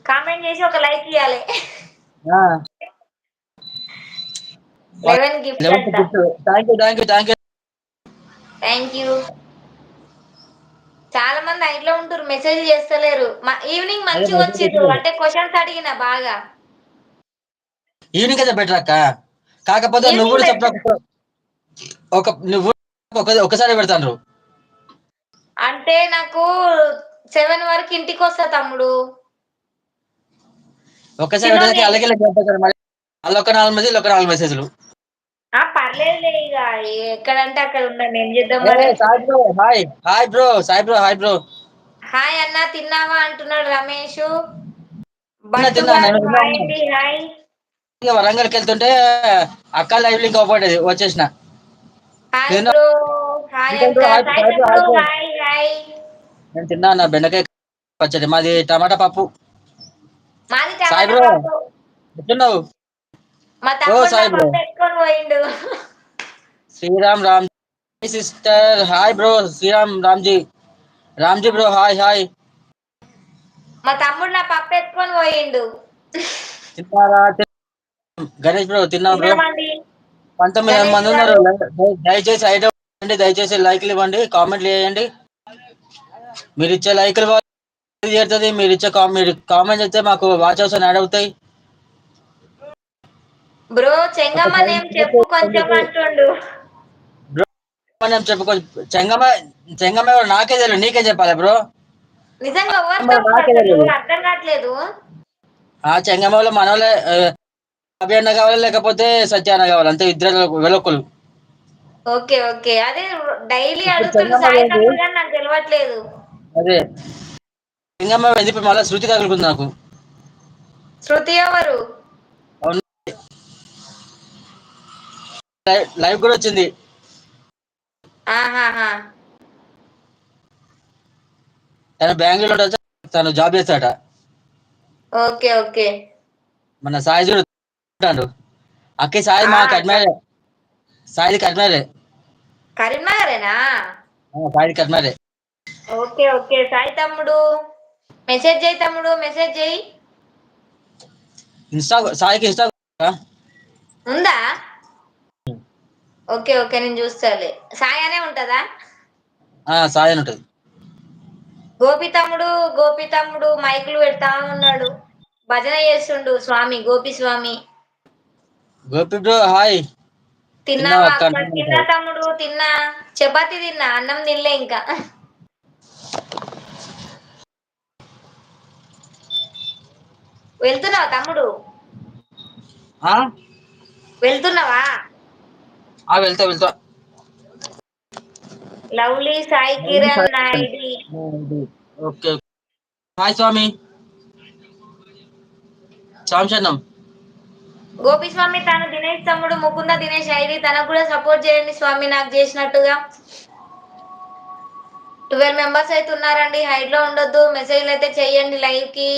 Comment చేసి ఒక like ఇయ్యాలి. ఆ! 11 గిఫ్ట్స్ 11థ్ అంట. Gift. Thank you. Thank you. చాలా మంది ఐడ్లో ఉంటురు. మెసేజ్ చేస్తలేరు. ఈవినింగ్ అదే మంచిగా మెసేజ్ వచ్చిర్రు. పెట్టలేదు. అంటే క్వెషన్స్ అడిగిన బాగా. ఈవినింగ్ అయితే బెటర్ అక్క. కాకపోతే నువ్వు ఈవినింగ్ కూడా బెటర్. చెప్పిన నువ్వు ఒకసారి పెడతాండ్రు. అంటే నాకు 7 వరకు ఇంటికొస్తా తమ్ముడు. ఒక్కసారి పెట్టేసరికి చిన్నోని అల్లకెళ్ళి పెడతారు మరి. అల్లొక 4 మెసేజ్‌లు, ఒక 4 మెసేజ్‌లు. పర్లేదులే ఇగ. ఎక్కడంటే అక్కడ ఉండండి. ఏం చేద్దాం మరి? Sai bro hi. Hi bro. Sai bro hi bro. Hi అన్న తిన్నావా అంటున్నాడు రమేషు. తిన్నా బట్టు తిన్నా నేను గారు హాయ్ తిన్నాను. అండి. హాయ్. ఇక వరంగల్కి వెళ్తుంటే అక్క లైవ్ లింక్ అవపడేది వచ్చేసిన. హాయ్ నేను బ్రో. హాయ్ హాయ్ అక్క. బ్రో సాయి హాయ్ బ్రో తమ్ముడు హాయ్ బ్రో. Hi hi. నేను తిన్నా అన్న బెండకాయ పచ్చడి మాది టమాటా పప్పు. మాది సాయి టమాటా బ్రో పప్పు. ఎట్లున్నావు? మా ఓ తమ్ముడు నా సాయి బ్రో. పప్పు ఎత్తుకొని పోయిండు. Sriram Ram sister hi bro. Sriram Ramji bro hi hi. మా తమ్ముడు నా పప్పు ఎత్తుకొని పోయిండు. తిన్నారా? గణేష్ బ్రో తిన్నా బ్రో. తిన్నామండి. 19 గణేష్ మంది ఉన్నారు. గారు దయచేసి ఐడి ఇవ్వండి, దయచేసి లైక్లు ఇవ్వండి, కామెంట్లు చేయండి. మీరు ఇచ్చే లైక్ల వల్ల చేరుతుంది. మీరు కామెంట్ చేస్తే మాకు వాచ్ అవర్స్ యాడ్ అవుతాయి. బ్రో చెంగమ్మ ఒకసారి నేమ్ చెప్పు కొంచెం అంటుండు. బ్రో మనం చెప్పుకో. చెంగమ్మ చెంగమ్మ ఎవరో నాకే తెలియదు, నీకే చెప్పాలి బ్రో. నిజంగా ఎవరు చెంగమ్మ తమ్ముడు నాకే అసలు తెలియదు. అర్థం కావట్లేదు. ఆ చెంగమ్మలో మనోళ్ళే. అభి అన్న కావాలి, లేకపోతే సత్య అన్న కావాలి, అంతే ఇద్దరు వెలొక్కలు. Okay okay. అదే డైలీ ఇప్పుడు అడుగుతుండు చెంగమ్మ సాయి ఏంటి? తమ్ముడు గాని నాకు తెలియట్లేదు. అదే చెంగమ్మ ఏంది ఇప్పుడు మళ్ళీ శృతి తగులుకుంది నాకు. శృతి ఎవరు? అవును, లైవ్ కూడా వచ్చింది. ఆహాహా. తను బెంగళూరు ఉండొచ్చు, తను జాబ్ చేస్తాడట. Okay okay. మన సాయి చూడు ఉంటాడు. అక్కి సాయి ఆ మా కట్మారే. సాయిది కట్మారే. కరీంనగరేనా? సాయిది కట్మారే. Okay okay. సాయి తమ్ముడు మెసేజ్ చేయి తమ్ముడు, మెసేజ్ చేయి. సాయికి ఇన్స్టా ఉందా? ఓకే ఓకే నేను చూస్తాలే. సాయి అనే ఉంటదా? సాయి అని ఉంటుంది. గోపి తమ్ముడు మైకులు పెడతా ఉన్నాడు. భజన చేస్తుండు స్వామి గోపి స్వామి. Gopi bro hi. తిన్నావా తిన్నావా అక్క అక్క? అంటున్నాను తిన్నా సాయి. తమ్ముడు తిన్నా. చపాతి తిన్నా, అన్నం తినలే ఇంకా. వెళ్తున్నావా తమ్ముడు? ఆ? వెళ్తున్నావా? వెళ్తా. Lovely Sai Kiran ID. Okay. Hi Swami సాంశన్నం. గోపిస్వామి తను దినేష్ తమ్ముడు ముకుంద దినేష్ ఐడి, తనకు కూడా సపోర్ట్ చేయండి స్వామి నాకు చేసినట్టుగా. 12 మెంబర్స్ అయితే ఉన్నారండి. హైడ్ లో ఉండొద్దు. మెసేజ్లు అయితే చెయ్యండి లైవ్ కి.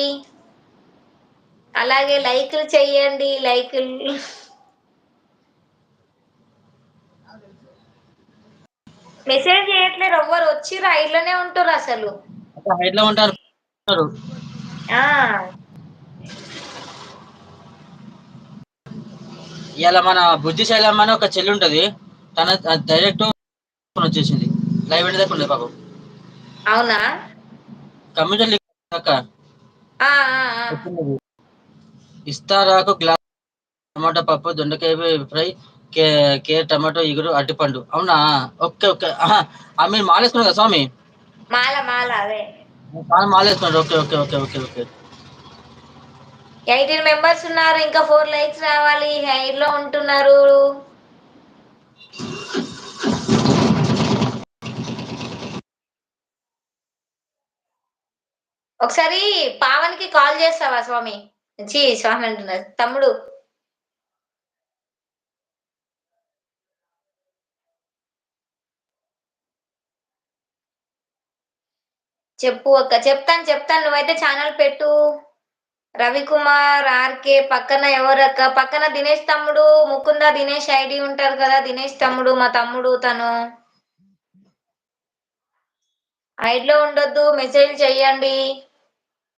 అలాగే లైక్లు చెయ్యండి, లైక్లు. మెసేజ్ చేయట్లేరు ఎవ్వరు. వచ్చిర్రు హైడ్లోనే ఉంటారు అసలు. హైట్ లో ఉంటారు. ఆ ఇలా మన బుద్ధి శైలమ్మ అని ఒక చెల్లి ఉంటది. తన డైరెక్ట్ వచ్చేసింది. లైవ్ ఎండ్ దాకా ఉండదు పాపం. అవునా? కమ్యూనిటీ అక్క ఆ ఆ ఆ. ఇస్తారాకు గ్లాస్ టమాటో పప్పు దొండకాయ ఫ్రై కేర్ టమాటో ఇగురు అరటిపండు. అవునా? Okay okay. మీరు మాలేసుకున్నారు కదా స్వామి? మాల అదే. మాలేసుకున్నారు. Okay okay okay okay okay. 18 members ఉన్నారు. ఇంకా 4 లైక్స్ రావాలి. హైడ్ లో ఉంటున్నారు. ఒకసారి పావనికి కాల్ చేస్తావా స్వామి? స్వామి అంటున్నారు తమ్ముడు. చెప్పు అక్క. చెప్తాను నువ్వైతే ఛానల్ పెట్టు. రవికుమార్ ఆర్కే పక్కన ఎవరక్క? పక్కన దినేష్ తమ్ముడు ముకుంద దినేష్ ఐడి ఉంటారు కదా. దినేష్ తమ్ముడు మా తమ్ముడు తను. హైడ్ లో ఉండొద్దు. మెసేజ్ చెయ్యండి.